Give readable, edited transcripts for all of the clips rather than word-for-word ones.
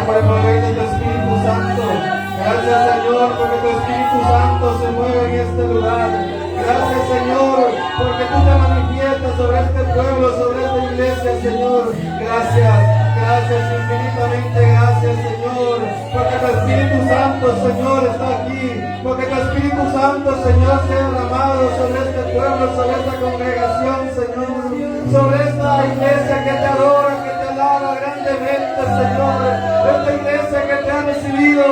por el mover de tu Espíritu Santo. Gracias, Señor, porque tu Espíritu Santo se mueve en este lugar. Gracias, Señor, porque tú te manifiestas sobre este pueblo, sobre esta iglesia, Señor. Gracias, gracias infinitamente, gracias, Señor, porque tu Espíritu Santo, Señor, está aquí, porque tu Espíritu Santo, Señor, se ha derramado sobre este pueblo, sobre esta congregación, Señor, sobre esta iglesia que te adora, que te alaba grandemente, Señor, esta iglesia que te ha recibido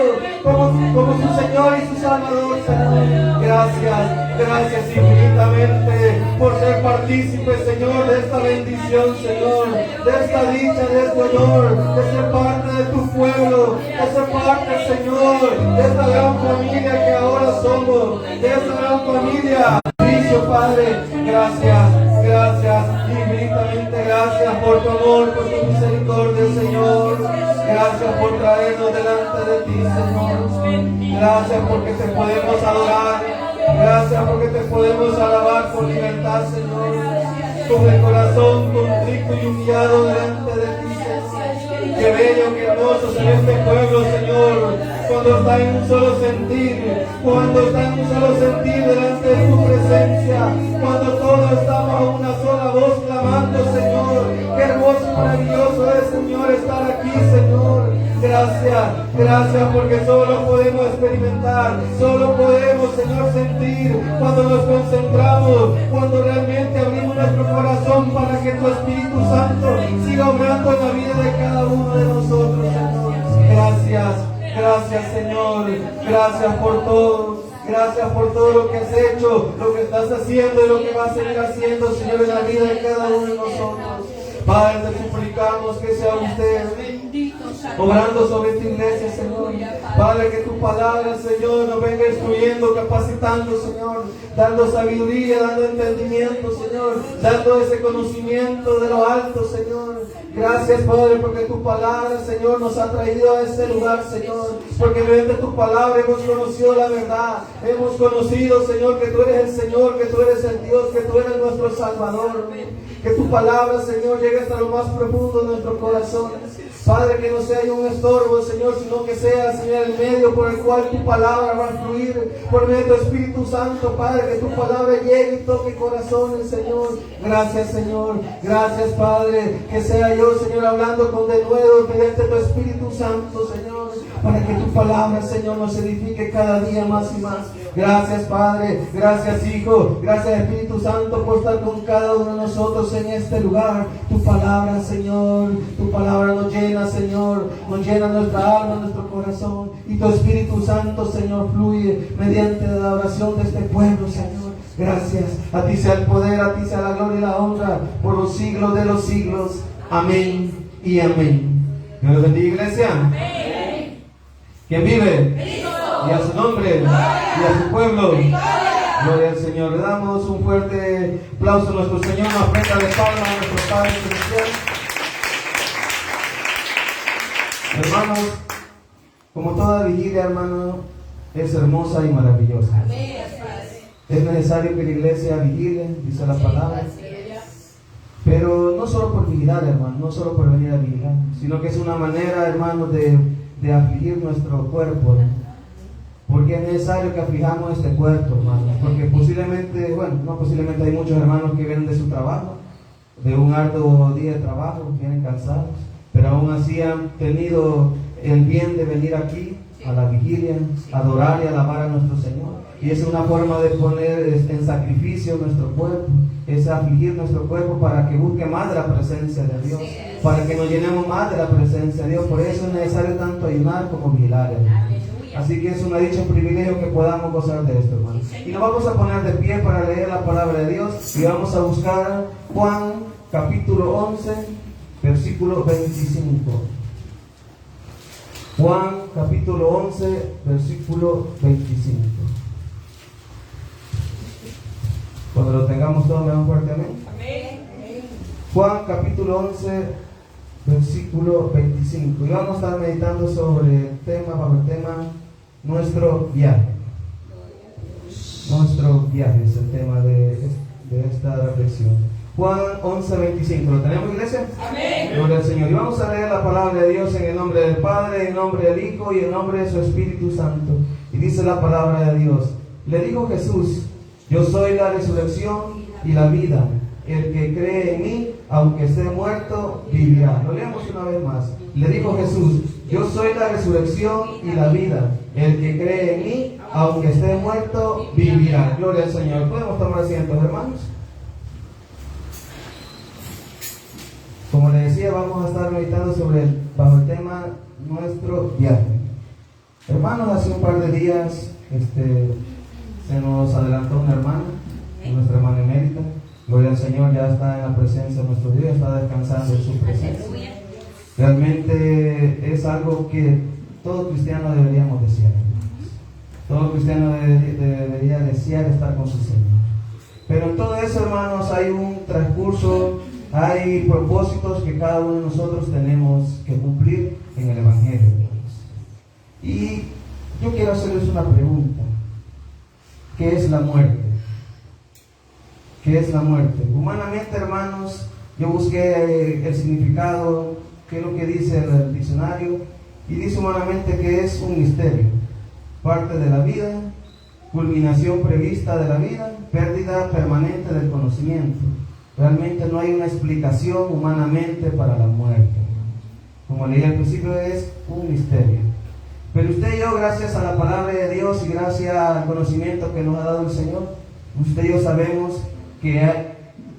como su Señor y su Salvador, Señor. Gracias, gracias infinitamente por ser partícipe, Señor, de esta bendición, Señor, de esta dicha, de este honor, de ser parte de tu pueblo, de ser parte, Señor, de esta gran familia que ahora somos, de esta gran familia. Padre, gracias, gracias, infinitamente gracias por tu amor, por tu misericordia, Señor. Gracias por traernos delante de ti, Señor. Gracias porque te podemos adorar. Gracias porque te podemos alabar por libertad, Señor. Con el corazón contrito y humillado delante de ti, Señor. Qué bello, qué hermoso se ve este pueblo, Señor. Cuando está en un solo sentir, cuando está en un solo sentir delante de tu presencia, cuando todos estamos a una sola voz clamando, Señor. Qué hermoso y maravilloso es, Señor, estar aquí, Señor. Gracias, gracias porque solo podemos experimentar, solo podemos, Señor, sentir cuando nos concentramos, cuando realmente abrimos nuestro corazón para que tu Espíritu Santo siga obrando en la vida de cada uno de nosotros, Señor. Gracias. Gracias, Señor, gracias por todo, gracias por todo lo que has hecho, lo que estás haciendo y lo que vas a seguir haciendo, Señor, en la vida de cada uno de nosotros. Padre, te suplicamos que sea usted obrando sobre esta iglesia, Señor. Padre, que tu palabra, Señor, nos venga instruyendo, capacitando, Señor, dando sabiduría, dando entendimiento, Señor, dando ese conocimiento de lo alto, Señor. Gracias, Padre, porque tu palabra, Señor, nos ha traído a este lugar, Señor, porque mediante tu palabra hemos conocido la verdad, hemos conocido, Señor, que tú eres el Señor, que tú eres el Dios, que tú eres nuestro Salvador. Que tu palabra, Señor, llegue hasta lo más profundo de nuestro corazón. Padre, que no sea un estorbo, Señor, sino que sea, Señor, el medio por el cual tu palabra va a fluir, por medio de tu Espíritu Santo, Padre, que tu palabra llegue y toque corazones, Señor. Gracias, Señor. Gracias, Padre, que sea yo, Señor, hablando con denuedo mediante tu Espíritu Santo, Señor, para que tu palabra, Señor, nos edifique cada día más y más. Gracias, Padre, gracias, Hijo, gracias, Espíritu Santo, por estar con cada uno de nosotros en este lugar. Tu palabra, Señor, tu palabra nos llena, Señor, nos llena nuestra alma, nuestro corazón, y tu Espíritu Santo, Señor, fluye mediante la oración de este pueblo, Señor. Gracias, a ti sea el poder, a ti sea la gloria y la honra por los siglos de los siglos. Amén y amén. Dios los bendiga, iglesia. Amén. ¿Quién vive? Y a su nombre, y a su pueblo. Gloria al Señor. Le damos un fuerte aplauso a nuestro Señor, una ofrenda de palmas a nuestro Padre Celestial. Hermanos, como toda vigilia, hermano, es hermosa y maravillosa. Es necesario que la iglesia vigile, dice la palabra. Pero no solo por vigilar, hermano, no solo por venir a vigilar, sino que es una manera, hermano, de afligir nuestro cuerpo, ¿no? Porque es necesario que aflijamos este cuerpo, hermanos, porque posiblemente, no posiblemente, hay muchos hermanos que vienen de su trabajo, de un arduo día de trabajo, vienen cansados, pero aún así han tenido el bien de venir aquí a la vigilia, adorar y alabar a nuestro Señor. Y es una forma de poner en sacrificio nuestro cuerpo, es afligir nuestro cuerpo para que busque más de la presencia de Dios, para que nos llenemos más de la presencia de Dios. Por eso es necesario tanto ayunar como vigilar, hermano. Así que es una dicha, un privilegio que podamos gozar de esto, hermano. Y nos vamos a poner de pie para leer la palabra de Dios y vamos a buscar Juan capítulo 11, versículo 25. Juan capítulo 11, versículo 25. Cuando lo tengamos todos, me dan fuerte amén. Juan capítulo 11, versículo 25. Y vamos a estar meditando sobre el tema, bajo el tema, nuestro viaje. Nuestro viaje es el tema de esta reflexión. Juan 11:25. ¿Lo tenemos, iglesia? Amén. Gloria al Señor. Y vamos a leer la palabra de Dios en el nombre del Padre, en el nombre del Hijo y en el nombre de su Espíritu Santo. Y dice la palabra de Dios. Le dijo Jesús: yo soy la resurrección y la vida. El que cree en mí, aunque esté muerto, vivirá. Lo leemos una vez más. Le dijo Jesús: yo soy la resurrección y la vida. El que cree en mí, aunque esté muerto, vivirá. Gloria al Señor. ¿Podemos tomar asientos, hermanos? Como les decía, vamos a estar meditando bajo el tema nuestro viaje. Hermanos, hace un par de días se nos adelantó una hermana, nuestra hermana emérita. Gloria al Señor, ya está en la presencia de nuestro Dios, está descansando en su presencia. Realmente es algo que todo cristiano deberíamos desear. Todo cristiano debería desear estar con su Señor. Pero en todo eso, hermanos, hay un transcurso, hay propósitos que cada uno de nosotros tenemos que cumplir en el Evangelio. Y yo quiero hacerles una pregunta. ¿Qué es la muerte? ¿Qué es la muerte? Humanamente, hermanos, yo busqué el significado, qué es lo que dice el diccionario, y dice humanamente que es un misterio, parte de la vida, culminación prevista de la vida, pérdida permanente del conocimiento. Realmente no hay una explicación humanamente para la muerte. Como leí al principio, es un misterio. Pero usted y yo, gracias a la palabra de Dios y gracias al conocimiento que nos ha dado el Señor, usted y yo sabemos que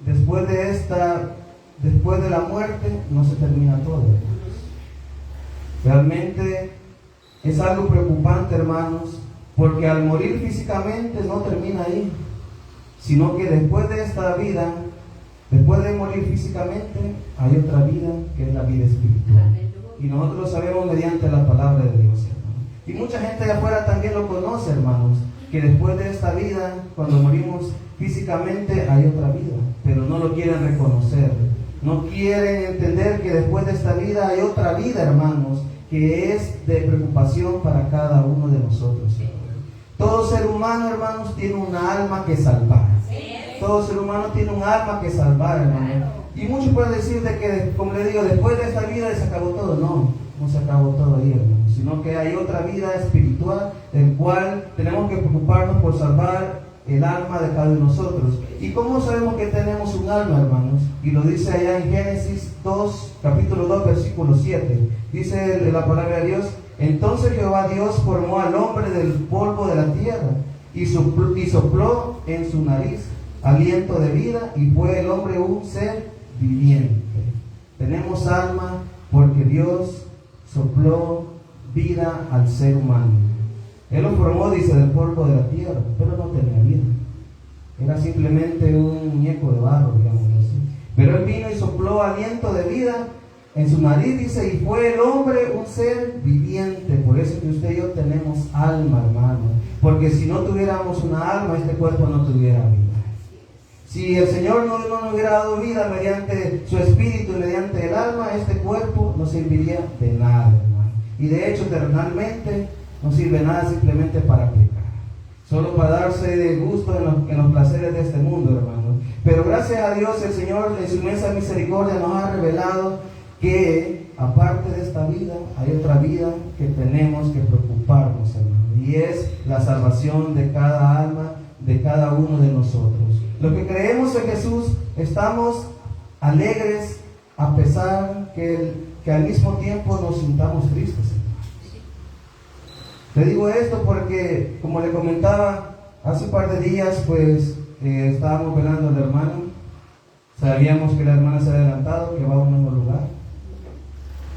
después de la muerte no se termina todo. Realmente es algo preocupante, hermanos, porque al morir físicamente no termina ahí, sino que después de esta vida, después de morir físicamente, hay otra vida que es la vida espiritual. Y nosotros lo sabemos mediante la palabra de Dios, hermanos. Y mucha gente de afuera también lo conoce, hermanos, que después de esta vida, cuando morimos físicamente, hay otra vida, pero no lo quieren reconocer. No quieren entender que después de esta vida hay otra vida, hermanos, que es de preocupación para cada uno de nosotros. Todo ser humano, hermanos, tiene una alma que salvar. Todo ser humano tiene un alma que salvar, hermano. Y muchos pueden decir de que, como le digo, después de esta vida se acabó todo. No se acabó todo ahí, hermano. Sino que hay otra vida espiritual, del cual tenemos que preocuparnos por salvar el alma de cada uno de nosotros. ¿Y cómo sabemos que tenemos un alma, hermanos? Y lo dice allá en Génesis 2, capítulo 2, versículo 7. Dice la palabra de Dios: entonces Jehová Dios formó al hombre del polvo de la tierra y sopló en su nariz aliento de vida, y fue el hombre un ser viviente. Tenemos alma porque Dios sopló vida al ser humano. Él lo formó, dice, del polvo de la tierra, pero no tenía vida. Era simplemente un muñeco de barro, digamos así. Pero Él vino y sopló aliento de vida en su nariz, dice, y fue el hombre un ser viviente. Por eso que usted y yo tenemos alma, hermano. Porque si no tuviéramos una alma, este cuerpo no tuviera vida. Si el Señor no nos hubiera dado vida mediante su espíritu y mediante el alma, este cuerpo no serviría de nada, hermano. Y de hecho, terrenalmente, no sirve nada, simplemente para aplicar. Solo para darse de gusto en los placeres de este mundo, hermano. Pero gracias a Dios, el Señor, en su inmensa misericordia, nos ha revelado que, aparte de esta vida, hay otra vida que tenemos que preocuparnos, hermano. Y es la salvación de cada alma, de cada uno de nosotros. Los que creemos en Jesús estamos alegres a pesar que al mismo tiempo nos sintamos tristes. Le digo esto porque, como le comentaba, hace un par de días pues estábamos velando a la hermana. Sabíamos que la hermana se había adelantado, que va a un nuevo lugar.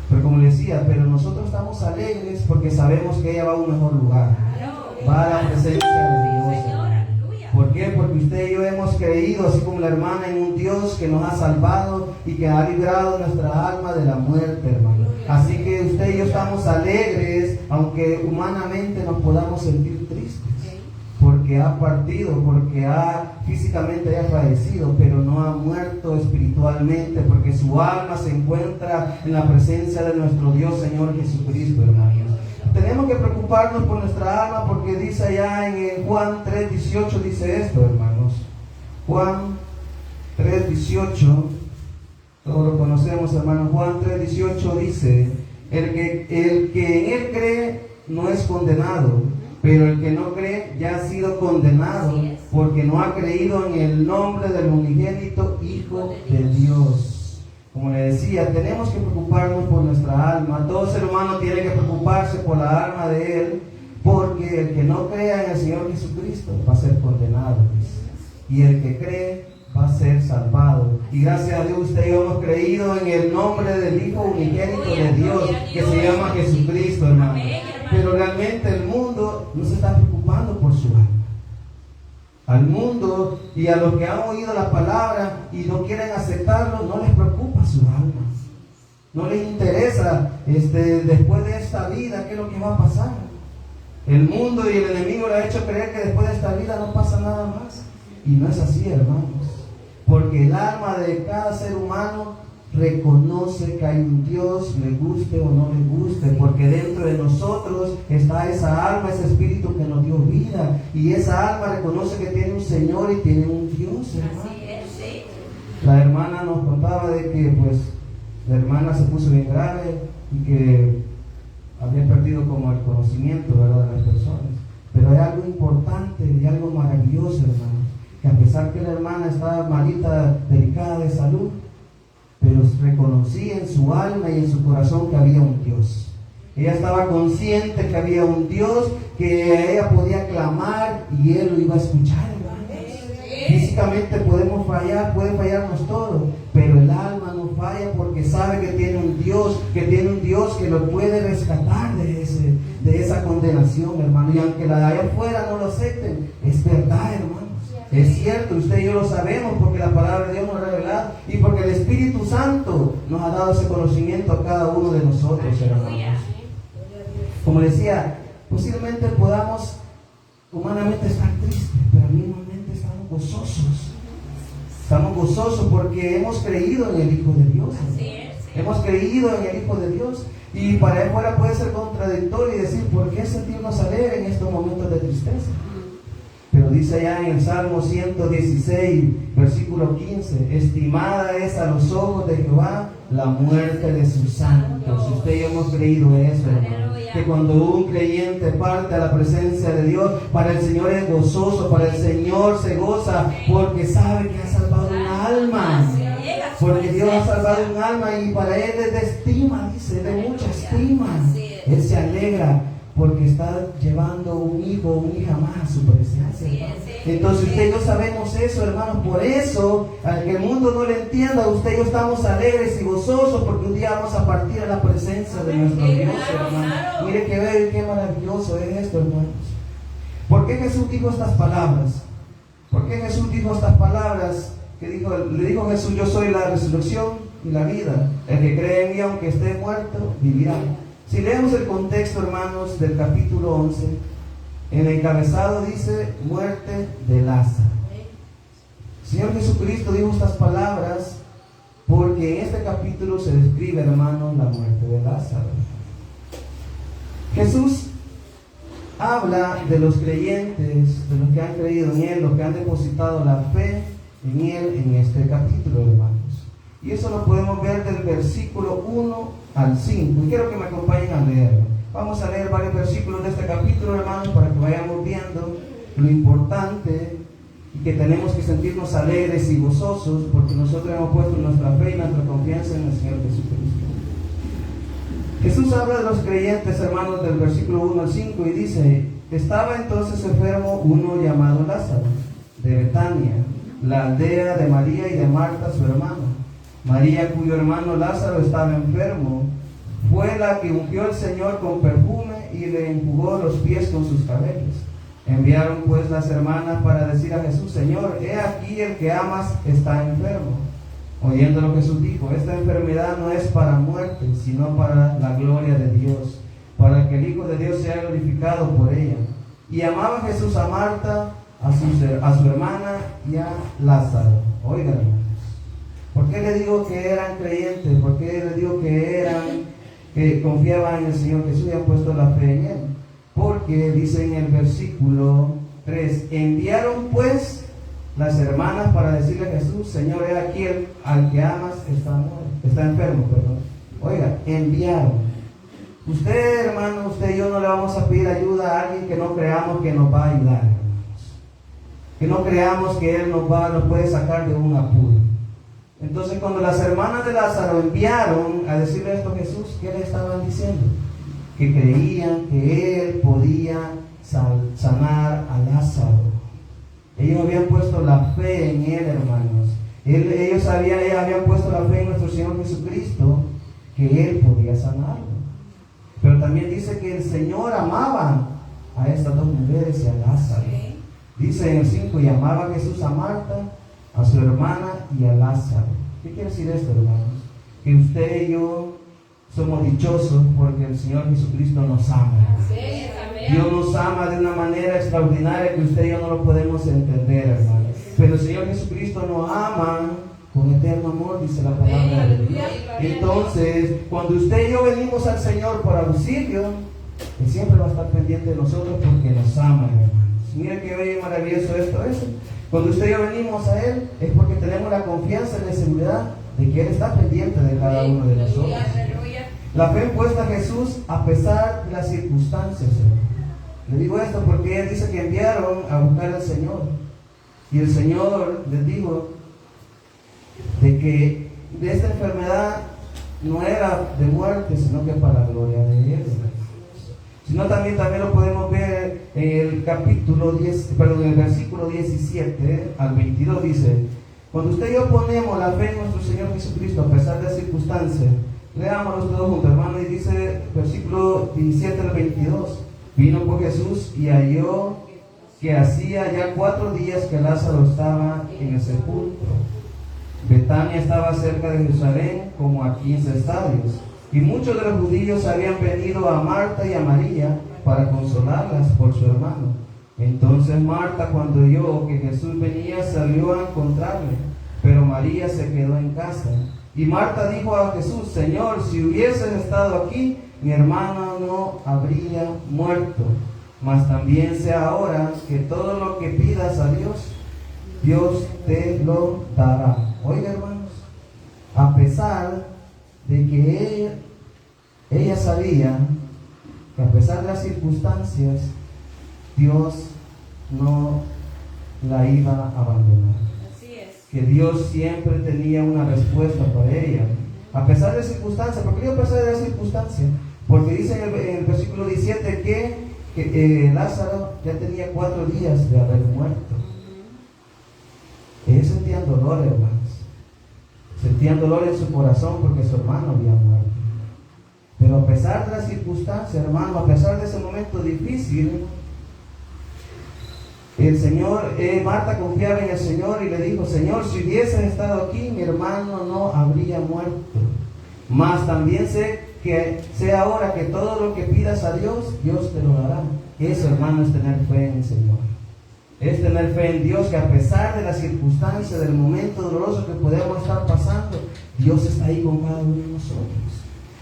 Pero como le decía, pero nosotros estamos alegres porque sabemos que ella va a un mejor lugar. Va a la presencia de Dios. ¿Por qué? Porque usted y yo hemos creído, así como la hermana, en un Dios que nos ha salvado y que ha librado nuestra alma de la muerte, hermano. Así que usted y yo estamos alegres, aunque humanamente nos podamos sentir tristes, porque ha partido, porque físicamente ha fallecido, pero no ha muerto espiritualmente, porque su alma se encuentra en la presencia de nuestro Dios Señor Jesucristo, hermanos. Tenemos que preocuparnos por nuestra alma, porque dice allá en Juan 3:18, dice esto, hermanos. Juan 3:18, todos lo conocemos, hermano. Juan 3:18 dice: el que en él cree no es condenado, pero el que no cree ya ha sido condenado, porque no ha creído en el nombre del unigénito Hijo de Dios. Como le decía, tenemos que preocuparnos por nuestra alma. Todo ser humano tiene que preocuparse por la alma de él, porque el que no crea en el Señor Jesucristo va a ser condenado, y el que cree va a ser salvado. Y gracias a Dios usted y yo hemos creído en el nombre del Hijo unigénito de Dios, que se llama Jesucristo, hermano. Pero realmente el mundo no se está preocupando por su alma. Al mundo y a los que han oído la palabra y no quieren aceptarlo, no les preocupa su alma. No les interesa después de esta vida qué es lo que va a pasar. El mundo y el enemigo le ha hecho creer que después de esta vida no pasa nada más. Y no es así, hermanos. Porque el alma de cada ser humano reconoce que hay un Dios, le guste o no le guste, porque dentro de nosotros está esa alma, ese espíritu que nos dio vida, y esa alma reconoce que tiene un Señor y tiene un Dios, hermano. La hermana nos contaba de que pues la hermana se puso bien grave y que había perdido como el conocimiento, ¿verdad?, de las personas. Pero hay algo importante y algo maravilloso, hermano, que a pesar que la hermana estaba malita, delicada de salud, pero reconocía en su alma y en su corazón que había un Dios. Ella estaba consciente que había un Dios, que ella podía clamar y Él lo iba a escuchar, hermanos. Físicamente podemos fallar, puede fallarnos todo, pero el alma no falla porque sabe que tiene un Dios, que lo puede rescatar de esa condenación, hermano. Y aunque la de allá afuera no lo acepten, es verdad, hermano. Es cierto, usted y yo lo sabemos porque la palabra de Dios nos ha revelado y porque el Espíritu Santo nos ha dado ese conocimiento a cada uno de nosotros, hermanos. Como decía, posiblemente podamos humanamente estar tristes, pero mismamente estamos gozosos. Estamos gozosos porque hemos creído en el Hijo de Dios. Hemos creído en el Hijo de Dios. Y para él fuera puede ser contradictorio y decir, ¿por qué sentirnos alegres en estos momentos de tristeza? Pero dice allá en el Salmo 116, versículo 15, estimada es a los ojos de Jehová la muerte de sus santos. Si usted y yo hemos creído eso, hermano, que cuando un creyente parte a la presencia de Dios, para el Señor es gozoso, para el Señor se goza, porque sabe que ha salvado un alma. Porque Dios ha salvado un alma y para Él es de estima, dice, de mucha estima. Él se alegra porque está llevando un hijo o una hija más a su presencia. Entonces usted y yo sabemos eso, hermanos. Por eso, al que el mundo no le entienda, usted y yo estamos alegres y gozosos porque un día vamos a partir a la presencia de nuestro Dios, hermano. Mire qué bello y qué maravilloso es esto, hermanos. ¿Por qué Jesús dijo estas palabras? ¿Por qué Jesús dijo estas palabras? Le dijo Jesús, yo soy la resurrección y la vida. El que cree en mí, aunque esté muerto, vivirá. Si leemos el contexto, hermanos, del capítulo 11, en el encabezado dice muerte de Lázaro. El Señor Jesucristo dijo estas palabras porque en este capítulo se describe, hermanos, la muerte de Lázaro. Jesús habla de los creyentes, de los que han creído en Él, los que han depositado la fe en Él en este capítulo, hermanos. Y eso lo podemos ver del versículo 1 al 5. Y quiero que me acompañen a leerlo. Vamos a leer varios versículos de este capítulo, hermanos, para que vayamos viendo lo importante y que tenemos que sentirnos alegres y gozosos porque nosotros hemos puesto nuestra fe y nuestra confianza en el Señor Jesucristo. Jesús habla de los creyentes, hermanos, del versículo 1 al 5 y dice: estaba entonces enfermo uno llamado Lázaro, de Betania, la aldea de María y de Marta, su hermana. María, cuyo hermano Lázaro estaba enfermo, fue la que ungió al Señor con perfume y le enjugó los pies con sus cabellos. Enviaron pues las hermanas para decir a Jesús: Señor, he aquí el que amas está enfermo. Oyéndolo, Jesús dijo: esta enfermedad no es para muerte, sino para la gloria de Dios, para que el Hijo de Dios sea glorificado por ella. Y amaba Jesús a Marta, a su hermana y a Lázaro. Oigan, ¿por qué le digo que eran creyentes? ¿Por qué le digo que confiaban en el Señor Jesús y han puesto la fe en Él? Porque dice en el versículo 3: enviaron pues las hermanas para decirle a Jesús, Señor, he aquí al que amas está enfermo, perdón. Oiga, enviaron. Usted, hermano, usted y yo no le vamos a pedir ayuda a alguien que no creamos que nos va a ayudar, hermanos. Que no creamos que Él nos puede sacar de un apuro. Entonces, cuando las hermanas de Lázaro enviaron a decirle esto a Jesús, ¿qué le estaban diciendo? Que creían que Él podía sanar a Lázaro. Ellos habían puesto la fe en Él, hermanos. Ellos habían puesto la fe en nuestro Señor Jesucristo, que Él podía sanarlo. Pero también dice que el Señor amaba a estas dos mujeres y a Lázaro. Dice en el 5, y amaba a Jesús a Marta, a su hermana y a Lázaro. ¿Qué quiere decir esto, hermanos? Que usted y yo somos dichosos porque el Señor Jesucristo nos ama. Dios nos ama de una manera extraordinaria que usted y yo no lo podemos entender, hermanos. Pero el Señor Jesucristo nos ama con eterno amor, dice la palabra de Dios. Entonces, cuando usted y yo venimos al Señor por auxilio, Él siempre va a estar pendiente de nosotros porque nos ama, hermanos. Mira qué bello y maravilloso esto es. Cuando usted y yo venimos a Él, es porque tenemos la confianza y la seguridad de que Él está pendiente de cada uno de nosotros. La fe puesta a Jesús a pesar de las circunstancias. Le digo esto porque Él dice que enviaron a buscar al Señor. Y el Señor les dijo de que de esta enfermedad no era de muerte, sino que para la gloria de Él. Sino también lo podemos ver en el en el versículo 17 al 22 dice: cuando usted y yo ponemos la fe en nuestro Señor Jesucristo a pesar de las circunstancias, leámoslo todos juntos, hermano, y dice versículo 17 al 22: vino por Jesús y halló que hacía ya 4 días que Lázaro estaba en el sepulcro. Betania estaba cerca de Jerusalén, como a 15 estadios. Y muchos de los judíos habían venido a Marta y a María para consolarlas por su hermano. Entonces Marta, cuando oyó que Jesús venía, salió a encontrarle, pero María se quedó en casa. Y Marta dijo a Jesús: Señor, si hubieses estado aquí, mi hermano no habría muerto. Mas también sé ahora que todo lo que pidas a Dios, Dios te lo dará. Oiga, hermanos, a pesar de que ella sabía que a pesar de las circunstancias, Dios no la iba a abandonar. Así es. Que Dios siempre tenía una respuesta para ella. A pesar de las circunstancias. ¿Por qué digo a pesar de las circunstancias? Porque dice en el versículo 17 que Lázaro ya tenía 4 días de haber muerto. Ellos sentían dolor, hermanos. Sentían dolor en su corazón porque su hermano había muerto. Pero a pesar de las circunstancias, hermano, a pesar de ese momento difícil, el Señor, Marta confiaba en el Señor y le dijo: Señor, si hubieses estado aquí, mi hermano no habría muerto. Mas también sé ahora que todo lo que pidas a Dios, Dios te lo dará. Eso, hermano, es tener fe en el Señor. Es tener fe en Dios, que a pesar de las circunstancias, del momento doloroso que podemos estar pasando, Dios está ahí con cada uno de nosotros.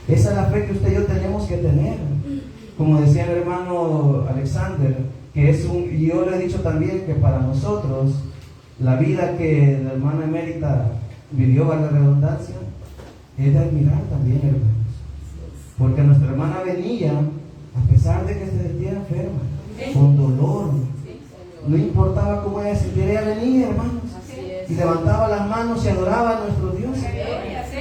Esa es la fe que usted y yo tenemos que tener. Como decía el hermano Alexander, y yo le he dicho también que para nosotros, la vida que la hermana emérita vivió, valga la redundancia, es de admirar también, hermanos. Porque nuestra hermana venía, a pesar de que se sentía enferma, con dolor. No importaba cómo ella se sintiera, ella venía, hermanos, y levantaba las manos y adoraba a nuestro Dios.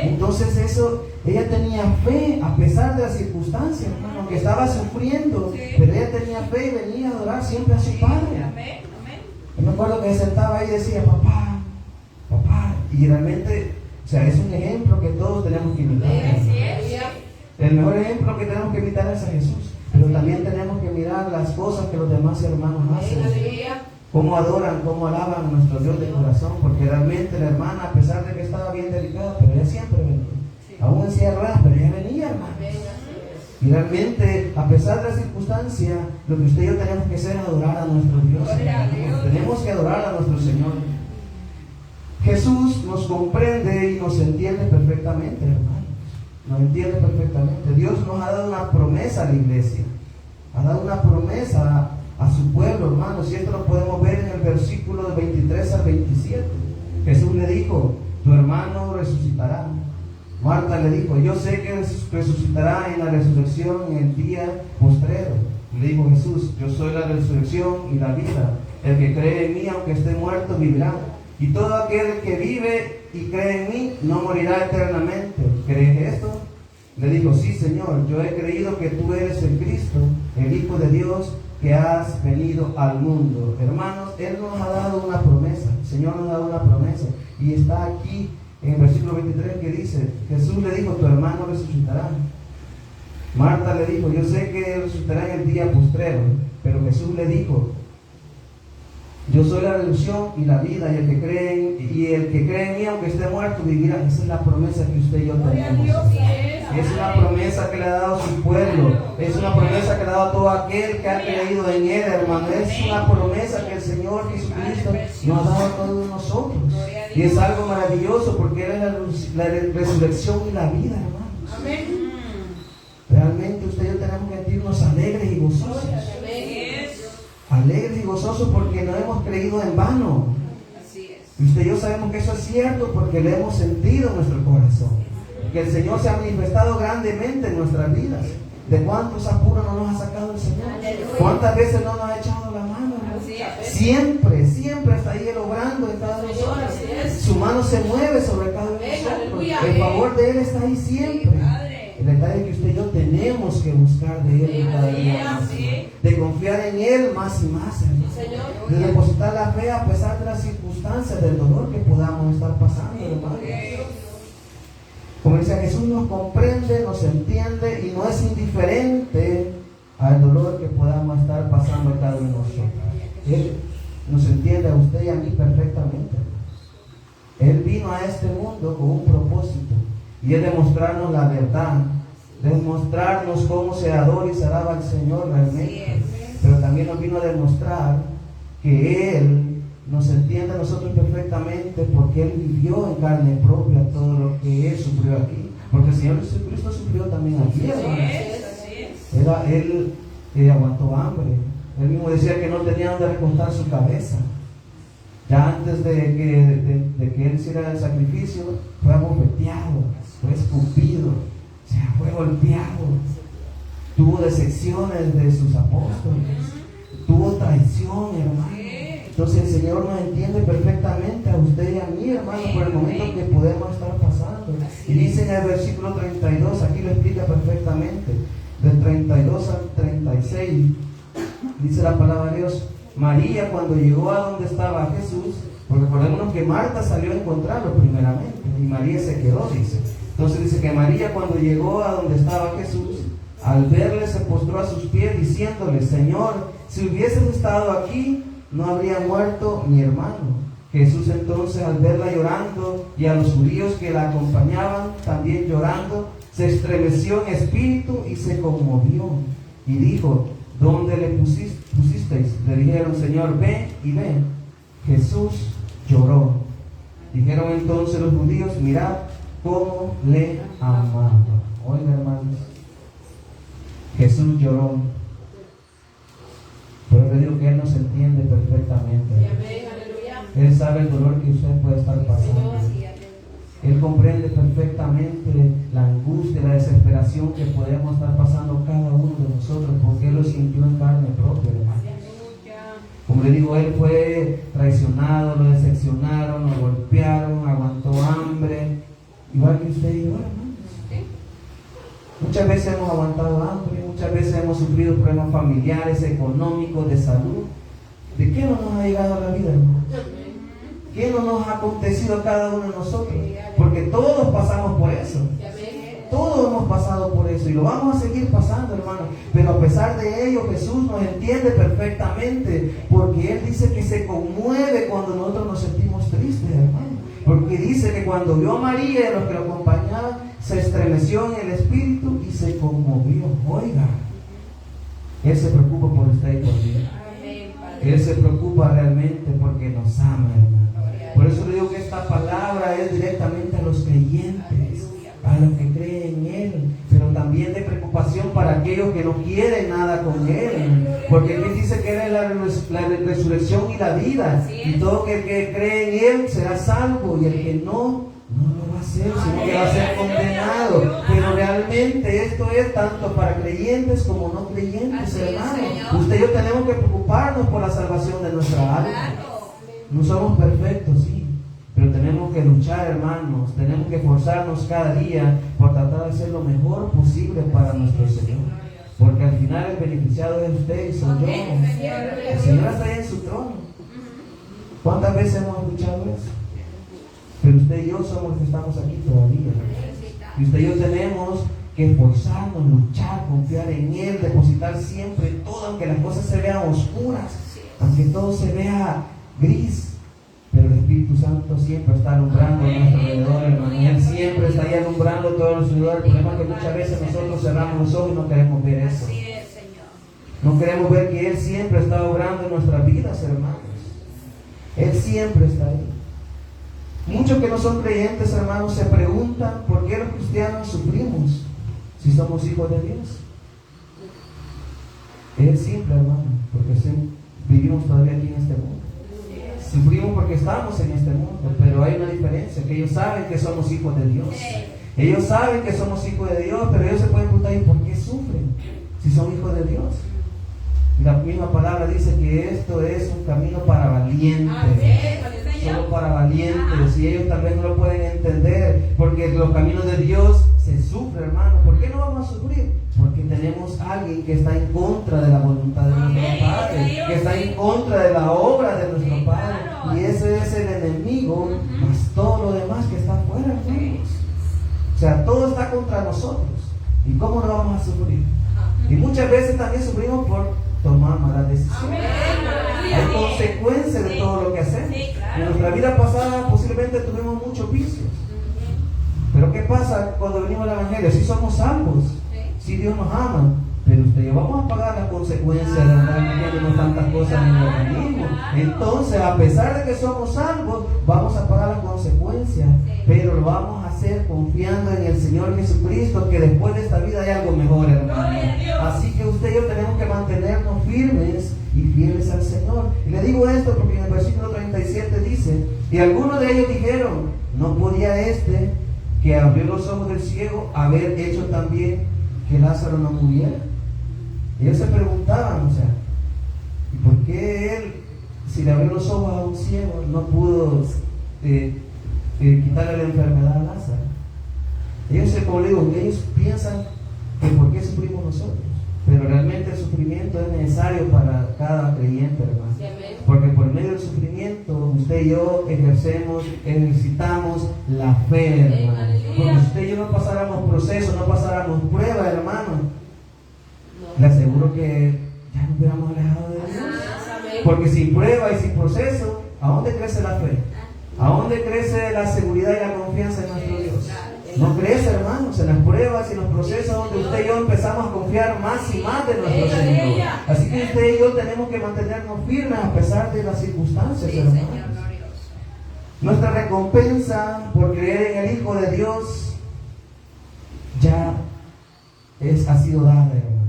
Entonces ella tenía fe a pesar de las circunstancias, hermano, que estaba sufriendo, pero ella tenía fe y venía a adorar siempre a su Padre. Yo me acuerdo que se sentaba ahí y decía: papá, y realmente, o sea, es un ejemplo que todos tenemos que imitar. El mejor ejemplo que tenemos que imitar es a Jesús. Pero también tenemos que mirar las cosas que los demás hermanos hacen. Cómo adoran, cómo alaban a nuestro Dios de corazón. Porque realmente la hermana, a pesar de que estaba bien delicada, pero ella siempre venía. Aún en silla de ruedas, pero ella venía, hermano. Y realmente, a pesar de la circunstancia, lo que usted y yo tenemos que hacer es adorar a nuestro Dios. Tenemos que adorar a nuestro Señor. Jesús nos comprende y nos entiende perfectamente, hermanos. Nos entiende perfectamente. Dios nos ha dado una promesa a la iglesia. Ha dado una promesa a su pueblo, hermanos, y esto lo podemos ver en el versículo de 23 al 27. Jesús le dijo, tu hermano resucitará. Marta le dijo, yo sé que resucitará en la resurrección en el día postrero. Le dijo Jesús, yo soy la resurrección y la vida. El que cree en mí, aunque esté muerto, vivirá. Y todo aquel que vive y cree en mí, no morirá eternamente. ¿Crees esto? Le dijo, sí, Señor, yo he creído que tú eres el Cristo, el Hijo de Dios, que has venido al mundo. Hermanos, Él nos ha dado una promesa. El Señor nos ha dado una promesa. Y está aquí en el versículo 23 que dice, Jesús le dijo, tu hermano resucitará. Marta le dijo, yo sé que él resucitará en el día postrero. Pero Jesús le dijo, yo soy la resurrección y la vida, y el que cree en mí, aunque esté muerto, vivirá. Esa es la promesa que usted y yo tenemos. Es una promesa que le ha dado a su pueblo. Es una promesa que le ha dado a todo aquel que ha creído en Él, hermano. Es una promesa que el Señor Jesucristo nos ha dado a todos nosotros. Y es algo maravilloso porque Él es la resurrección y la vida, hermanos. Amén. Realmente usted y yo tenemos que sentirnos alegres y gozosos. Alegres y gozosos porque no hemos creído en vano. Y usted y yo sabemos que eso es cierto porque lo hemos sentido en nuestro corazón. Que el Señor se ha manifestado grandemente en nuestras vidas. ¿De cuántos apuros no nos ha sacado el Señor? ¿Cuántas veces no nos ha echado la mano? Siempre, siempre está ahí Él obrando en cada uno de nosotros. Su mano se mueve sobre cada uno de nosotros. El favor de Él está ahí siempre. El detalle es que usted y yo tenemos que buscar de Él cada día más, de confiar en Él más y más, hermano. De depositar la fe a pesar de las circunstancias, del dolor que podamos estar pasando, hermano. Como dice, Jesús nos comprende, nos entiende y no es indiferente al dolor que podamos estar pasando cada uno de nosotros. Él nos entiende a usted y a mí perfectamente. Él vino a este mundo con un propósito, y es demostrarnos la verdad, demostrarnos cómo se adora y se alaba al Señor realmente. Pero también nos vino a demostrar que Él nos entiende a nosotros perfectamente porque Él vivió en carne propia todo lo que Él sufrió aquí. Porque el Señor Jesucristo sufrió también aquí, hermanos. Él aguantó hambre. Él mismo decía que no tenía donde recostar su cabeza. Ya antes de que Él hiciera el sacrificio, fue abofeteado, fue escupido, o sea, fue golpeado, tuvo decepciones de sus apóstoles, tuvo traición, hermano. Entonces el Señor nos entiende perfectamente a usted y a mí, hermano, por el momento que podemos estar pasando. Y dice en el versículo 32, aquí lo explica perfectamente, del 32 al 36, dice la palabra de Dios, María cuando llegó a donde estaba Jesús, porque recordémonos que Marta salió a encontrarlo primeramente, y María se quedó, dice. Entonces dice que María cuando llegó a donde estaba Jesús, al verle se postró a sus pies diciéndole, Señor, si hubieses estado aquí, no habría muerto mi hermano. Jesús entonces al verla llorando y a los judíos que la acompañaban también llorando, se estremeció en espíritu y se conmovió. Y dijo, ¿dónde le pusisteis? Le dijeron, Señor, ven y ven. Jesús lloró. Dijeron entonces los judíos, mirad cómo le amaba. Oiga, hermanos, Jesús lloró. Pero le digo que Él nos entiende perfectamente. Él sabe el dolor que usted puede estar pasando. Él comprende perfectamente la angustia, la desesperación que podemos estar pasando cada uno de nosotros, porque Él lo sintió en carne propia, hermano. Como le digo, Él fue traicionado, lo decepcionaron, lo golpearon, aguantó hambre, igual que usted y yo, hermanos. Muchas veces hemos aguantado hambre, muchas veces hemos sufrido problemas familiares, económicos, de salud. ¿De qué no nos ha llegado a la vida, hermano? ¿Qué no nos ha acontecido a cada uno de nosotros? Porque todos pasamos por eso. Todos hemos pasado por eso y lo vamos a seguir pasando, hermano. Pero a pesar de ello, Jesús nos entiende perfectamente, porque Él dice que se conmueve cuando nosotros nos sentimos tristes, hermano. Porque dice que cuando vio a María y a los que lo acompañaban, se estremeció en el espíritu y se conmovió. Oiga, Él se preocupa por usted y por mí. Él se preocupa realmente porque nos ama, hermano. Por eso le digo que esta palabra es directamente a los creyentes, a los que creen en Él, pero también de preocupación para aquellos que no quieren nada con Él. Porque Él dice que Él es la resurrección y la vida. Y todo el que cree en Él será salvo, y el que no lo va a hacer, sino que va a ser condenado. Pero realmente esto es tanto para creyentes como no creyentes, hermanos. Usted y yo tenemos que preocuparnos por la salvación de nuestra alma. No somos perfectos, sí, pero tenemos que luchar, hermanos. Tenemos que esforzarnos cada día por tratar de hacer lo mejor posible para nuestro Señor. Porque al final el beneficiado es usted y soy yo. El Señor está ahí en su trono. ¿Cuántas veces hemos escuchado eso? Pero usted y yo somos los que estamos aquí todavía. Y usted y yo tenemos que esforzarnos, luchar, confiar en Él, depositar siempre todo, aunque las cosas se vean oscuras, aunque todo se vea gris. Pero el Espíritu Santo siempre está alumbrando a nuestro alrededor, hermano. Él siempre está ahí alumbrando todo a nuestro alrededor. El problema es que muchas veces nosotros cerramos los ojos y no queremos ver eso. No queremos ver que Él siempre está obrando en nuestras vidas, hermanos. Él siempre está ahí. Muchos que no son creyentes, hermanos, se preguntan por qué los cristianos sufrimos si somos hijos de Dios. Es simple, hermano, porque vivimos todavía aquí en este mundo. Sufrimos porque estamos en este mundo, pero hay una diferencia, que ellos saben que somos hijos de Dios. Ellos saben que somos hijos de Dios, pero ellos se pueden preguntar, ¿y por qué sufren si son hijos de Dios? La misma palabra dice que esto es un camino para valientes. Solo para valientes, y ellos tal vez no lo pueden entender, porque los caminos de Dios se sufren, hermano. ¿Por qué no vamos a sufrir? Porque tenemos a alguien que está en contra de la voluntad de nuestro Padre, que está en contra de la obra de nuestro Padre, y ese es el enemigo, más todo lo demás que está afuera, hermanos. O sea, todo está contra nosotros. ¿Y cómo no vamos a sufrir? Y muchas veces también sufrimos por tomar malas decisiones. Hay consecuencias de todo lo que hacemos. En nuestra vida pasada posiblemente tuvimos muchos vicios. Pero ¿qué pasa cuando venimos al Evangelio? Si somos salvos, si Dios nos ama, pero usted y yo vamos a pagar las consecuencias de andar metiéndonos tantas cosas en el organismo. Entonces, a pesar de que somos salvos, vamos a pagar las consecuencias, pero lo vamos a hacer confiando en el Señor Jesucristo, que después de esta vida hay algo mejor, hermano. Así que usted y yo tenemos que mantenernos firmes y fieles al Señor. Y le digo esto porque en el versículo 37 dice: y algunos de ellos dijeron, ¿no podía este que abrió los ojos del ciego haber hecho también que Lázaro no muriera? Ellos se preguntaban, o sea, ¿y por qué él, si le abrió los ojos a un ciego, no pudo quitarle la enfermedad a Lázaro? Como le digo, ellos piensan que por qué sufrimos nosotros, pero realmente el sufrimiento es necesario para cada creyente, hermano. Porque por medio del sufrimiento, usted y yo ejercitamos la fe, hermano. Porque si usted y yo no pasáramos procesos, no pasáramos pruebas, hermano, le aseguro que ya nos hubiéramos alejado de Dios. Porque sin prueba y sin proceso, ¿a dónde crece la fe? ¿A dónde crece la seguridad y la confianza en nuestro Dios? No crece, hermanos, en las pruebas y en los procesos donde usted y yo empezamos a confiar más y más de nuestro Señor. Así que usted y yo tenemos que mantenernos firmes a pesar de las circunstancias, hermanos. Nuestra recompensa por creer en el Hijo de Dios ya ha sido dada, hermanos.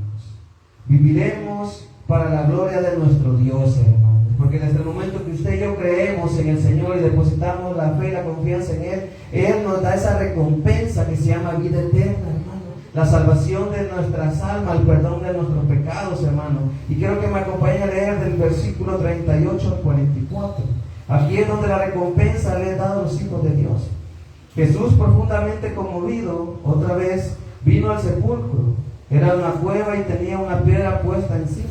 Viviremos para la gloria de nuestro Dios, hermanos. Porque desde el momento que usted y yo creemos en el Señor y depositamos la fe y la confianza en Él, Él nos da esa recompensa que se llama vida eterna, hermano. La salvación de nuestras almas, el perdón de nuestros pecados, hermano. Y quiero que me acompañen a leer del versículo 38 al 44. Aquí es donde la recompensa le es dada a los hijos de Dios. Jesús, profundamente conmovido, otra vez vino al sepulcro. Era una cueva y tenía una piedra puesta encima.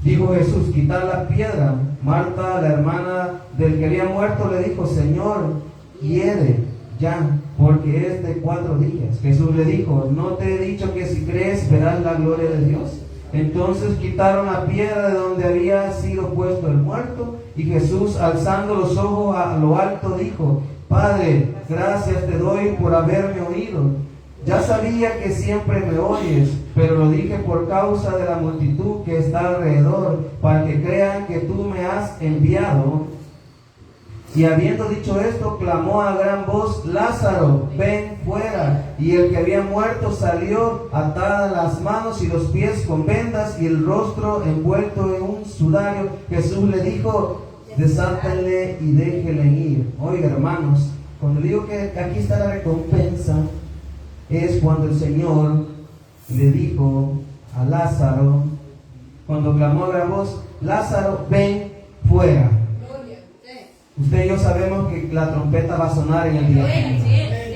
Dijo Jesús: quitad la piedra. Marta, la hermana del que había muerto, le dijo: Señor, hiede ya, porque es de 4 días. Jesús le dijo: ¿no te he dicho que si crees verás la gloria de Dios? Entonces quitaron la piedra de donde había sido puesto el muerto, y Jesús, alzando los ojos a lo alto, dijo: Padre, gracias te doy por haberme oído. Ya sabía que siempre me oyes, pero lo dije por causa de la multitud que está alrededor, para que crean que tú me has enviado. Y habiendo dicho esto, clamó a gran voz: Lázaro, ven fuera. Y el que había muerto salió, atadas las manos y los pies con vendas y el rostro envuelto en un sudario. Jesús le dijo: desátenle y déjenle ir. Oiga, hermanos, cuando digo que aquí está la recompensa, es cuando el Señor le dijo a Lázaro, cuando clamó a gran voz: Lázaro, ven fuera. Usted y yo sabemos que la trompeta va a sonar en el día final.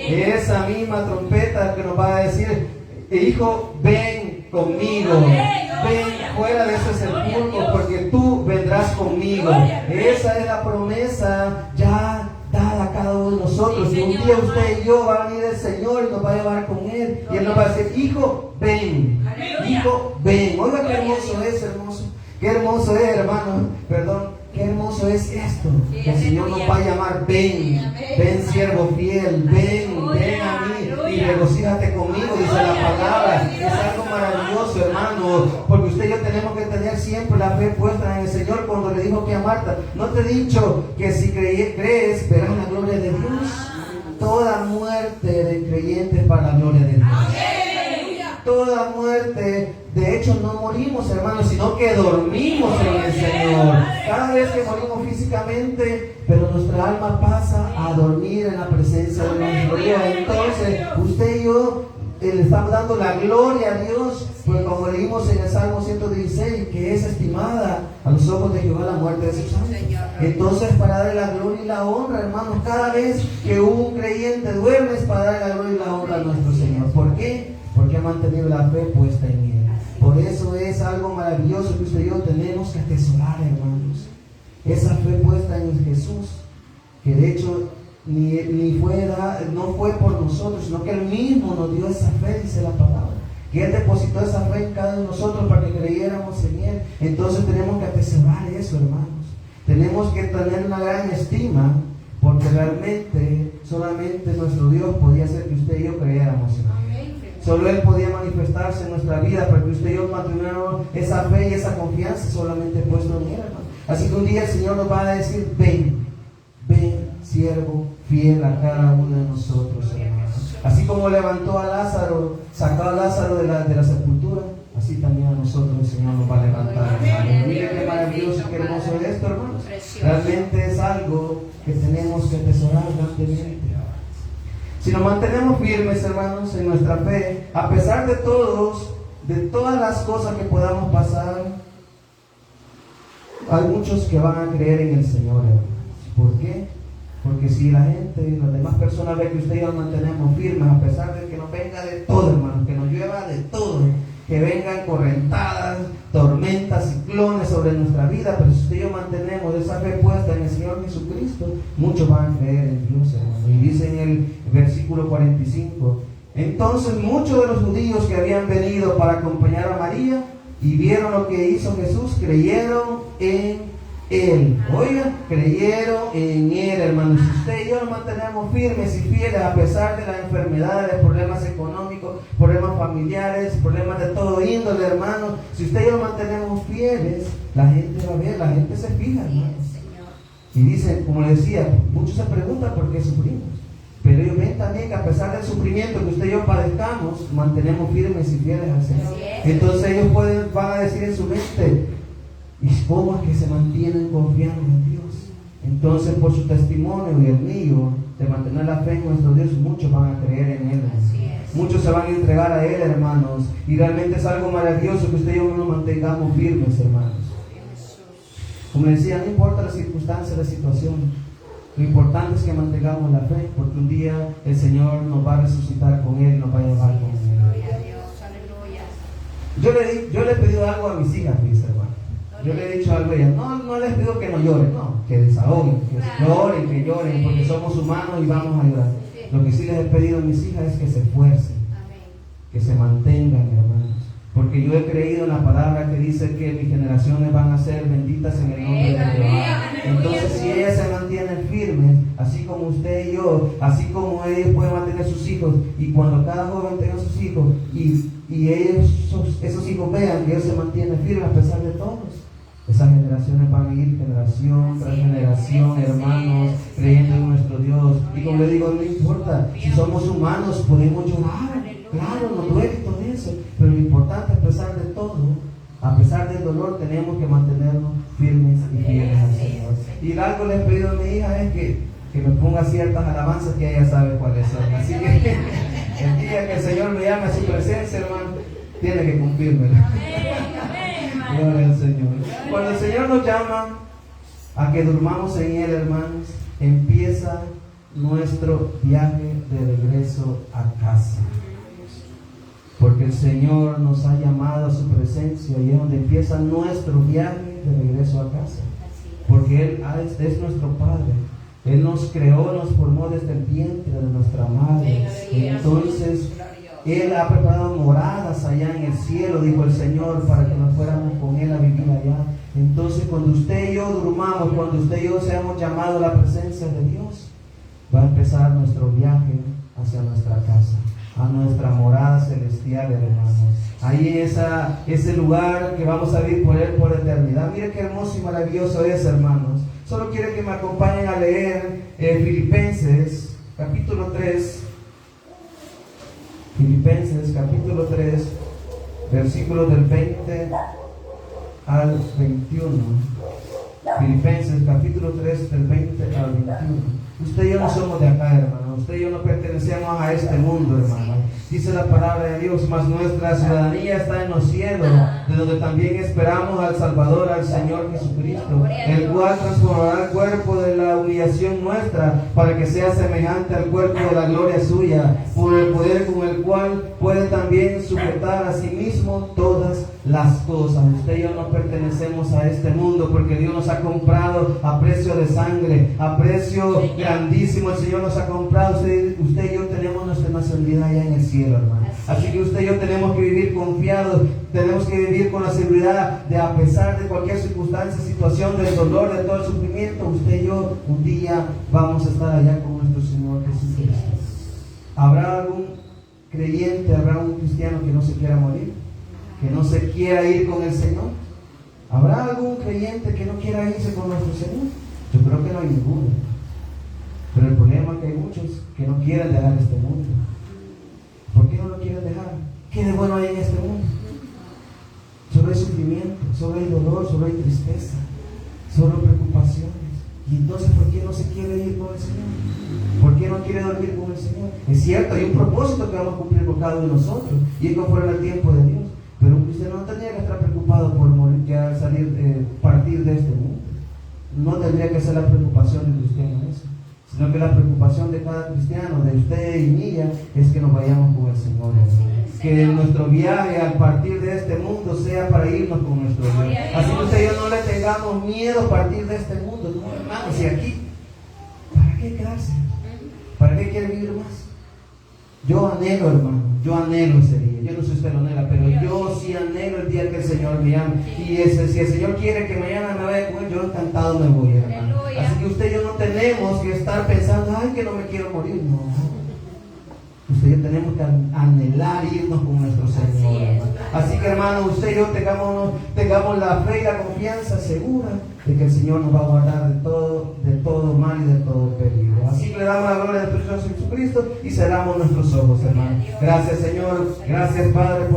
Esa misma trompeta que nos va a decir: hijo, ven conmigo, ven fuera de ese sepulcro, porque tú vendrás conmigo. Esa es la promesa ya dada a cada uno de nosotros. Y un día usted y yo va a venir el Señor y nos va a llevar con Él. Y Él nos va a decir: hijo, ven. Hijo, ven. Oiga qué hermoso es, hermoso. Qué hermoso es, hermano. Perdón. Qué hermoso es esto. Que el Señor nos va a llamar: ven, ven siervo fiel, ven a mí y regocíjate conmigo, dice la palabra. Es algo maravilloso, hermano, porque usted y yo tenemos que tener siempre la fe puesta en el Señor. Cuando le dijo que a Marta: no te he dicho que si crees verás la gloria de Dios. Toda muerte de creyentes para la gloria de Dios. Toda muerte, de hecho no morimos, hermanos, sino que dormimos en el Señor. Cada vez que morimos físicamente, pero nuestra alma pasa a dormir en la presencia de nuestro Dios. Entonces, usted y yo le estamos dando la gloria a Dios, porque como leímos en el Salmo 116, que es estimada a los ojos de Jehová la muerte de sus santos. Entonces, para darle la gloria y la honra, hermanos, cada vez que un creyente duerme es para darle la gloria y la honra a nuestro Señor. ¿Por qué? Porque ha mantenido la fe puesta en Él. Por eso es algo maravilloso que usted y yo tenemos que atesorar, hermanos. Esa fe puesta en Jesús, que de hecho no fue por nosotros, sino que Él mismo nos dio esa fe, dice la palabra. Que Él depositó esa fe en cada uno de nosotros para que creyéramos en Él. Entonces tenemos que atesorar eso, hermanos. Tenemos que tener una gran estima, porque realmente solamente nuestro Dios podía hacer que usted y yo creyéramos en Él. Solo Él podía manifestarse en nuestra vida para que usted y yo mantuviéramos esa fe y esa confianza solamente puesto en Él, hermano. Así que un día el Señor nos va a decir: ven, siervo fiel a cada uno de nosotros, hermanos. Así como levantó a Lázaro, sacó a Lázaro de la sepultura, así también a nosotros el Señor nos va a levantar. Miren qué maravilloso, qué hermoso es esto, hermanos. Realmente es algo que tenemos que atesorar grandemente. Si nos mantenemos firmes, hermanos, en nuestra fe, a pesar de todas las cosas que podamos pasar, hay muchos que van a creer en el Señor, hermanos. ¿Por qué? Porque si las demás personas ven que usted y yo nos mantenemos firmes, a pesar de que nos venga de todo, hermanos, que nos llueva de todo, que vengan correntadas, tormentas, ciclones sobre nuestra vida, pero si usted y yo mantenemos esa fe puesta en el Señor Jesucristo, muchos van a creer en Dios, hermano. Y dice en el versículo 45: entonces muchos de los judíos que habían venido para acompañar a María y vieron lo que hizo Jesús, creyeron en Él. Oigan, creyeron en Él, hermanos. Si usted y yo nos mantenemos firmes y fieles a pesar de las enfermedades, problemas económicos, problemas familiares, problemas de todo índole, hermanos, si usted y yo nos mantenemos fieles, la gente va a ver, la gente se fija, hermanos. Y dicen, como les decía, muchos se preguntan por qué sufrimos, pero ellos ven también que a pesar del sufrimiento que usted y yo padezcamos, mantenemos firmes y fieles al Señor. Entonces ellos van a decir en su mente: ¿y cómo es que se mantienen confiando en Dios? Entonces, por su testimonio y el mío de mantener la fe en nuestro Dios, muchos van a creer en Él. Muchos se van a entregar a Él, hermanos. Y realmente es algo maravilloso que usted y yo nos mantengamos firmes, hermanos. Como decía, no importa la circunstancia, la situación, lo importante es que mantengamos la fe, porque un día el Señor nos va a resucitar con Él, nos va a llevar con Él. Yo le he pedido algo a mis hijas, mis hermanos. Yo le he dicho algo a ellas: no les pido que no lloren, no, que desahoguen, que lloren, porque somos humanos y vamos a llorar. Lo que sí les he pedido a mis hijas es que se esfuercen, que se mantengan, hermanos. Porque yo he creído en la palabra que dice que mis generaciones van a ser benditas en el nombre de Jehová. Entonces, si ellas se mantienen firmes, así como usted y yo, así como ellos pueden mantener sus hijos, y cuando cada joven tenga sus hijos, y esos hijos vean que ellos se mantienen firmes a pesar de todos, Esas generaciones van a ir generación tras generación, hermanos, creyendo en nuestro Dios. Y como le digo, no importa, si somos humanos podemos llorar, claro, nos duele todo eso, pero lo importante, a pesar de todo, a pesar del dolor, tenemos que mantenernos firmes y fieles al Señor. Y algo le he pedido a mi hija es que me ponga ciertas alabanzas que ella sabe cuáles son. Así que el día que el Señor me llame a su presencia, hermano, tiene que cumplírmelo. Gloria al Señor. Cuando el Señor nos llama a que durmamos en Él, hermanos, empieza nuestro viaje de regreso a casa. Porque el Señor nos ha llamado a su presencia y es donde empieza nuestro viaje de regreso a casa. Porque Él es nuestro Padre. Él nos creó, nos formó desde el vientre de nuestra madre. Entonces, Él ha preparado moradas allá en el cielo, dijo el Señor, para que nos fuéramos con Él a vivir allá. Entonces, cuando usted y yo durmamos, cuando usted y yo seamos llamados a la presencia de Dios, va a empezar nuestro viaje hacia nuestra casa, a nuestra morada celestial, hermanos. Ahí ese lugar que vamos a vivir por Él por eternidad. Mire qué hermoso y maravilloso es, hermanos. Solo quiero que me acompañen a leer Filipenses, capítulo 3. Filipenses, capítulo 3, versículos del 20 al 21. Filipenses, capítulo 3, del 20 al 21. Usted y yo no somos de acá, hermano. Usted y yo no pertenecemos a este mundo, hermano. Dice la palabra de Dios, mas nuestra ciudadanía está en los cielos, de donde también esperamos al Salvador, al Señor Jesucristo, el cual transformará el cuerpo de la humillación nuestra, para que sea semejante al cuerpo de la gloria suya, por el poder con el cual puede también sujetar a sí mismo todas las cosas. Usted y yo no pertenecemos a este mundo, porque Dios nos ha comprado a precio de sangre, a precio grandísimo. El Señor nos ha comprado. Usted y yo tenemos nuestra nacionalidad allá en el cielo, hermano. Así que usted y yo tenemos que vivir confiados, tenemos que vivir con la seguridad de, a pesar de cualquier circunstancia, situación, del dolor, de todo el sufrimiento, usted y yo un día vamos a estar allá con nuestro Señor Jesucristo. ¿Habrá algún creyente, habrá un cristiano que no se quiera morir, que no se quiera ir con el Señor? ¿Habrá algún creyente que no quiera irse con nuestro Señor? Yo creo que no hay ninguno. Pero el problema es que hay muchos que no quieren dejar este mundo. ¿Por qué no lo quieren dejar? ¿Qué de bueno hay en este mundo? Solo hay sufrimiento, solo hay dolor, solo hay tristeza, solo preocupaciones. Y entonces, ¿por qué no se quiere ir con el Señor? ¿Por qué no quiere dormir con el Señor? Es cierto, hay un propósito que vamos a cumplir por cada uno de nosotros, y es conforme al tiempo de Dios. Pero un cristiano no tendría que estar preocupado por morir, ya partir de este mundo. No tendría que ser la preocupación de usted en eso, sino que la preocupación de cada cristiano, de usted y mía, es que nos vayamos con el Señor. Que nuestro viaje al partir de este mundo sea para irnos con nuestro Dios. Así que usted y yo no le tengamos miedo a partir de este mundo. No, hermanos, y aquí, ¿para qué quedarse? ¿Para qué quiere vivir más? Yo anhelo, hermano, yo anhelo ese día. Yo no sé si usted lo anhela, pero yo sí anhelo el día que el Señor me llame. Y si el Señor quiere que mañana me vaya con Él, yo encantado me voy, hermano. Así que usted y yo no tenemos que estar pensando, ay, que no me quiero morir. No. Usted y yo tenemos que anhelar irnos con nuestro Señor, hermano. Así que, hermano, usted y yo tengamos la fe y la confianza segura de que el Señor nos va a guardar de todo mal y de todo peligro. Así que le damos la gloria al Señor Jesucristo y cerramos nuestros ojos, hermano. Gracias, Señor. Gracias, Padre, por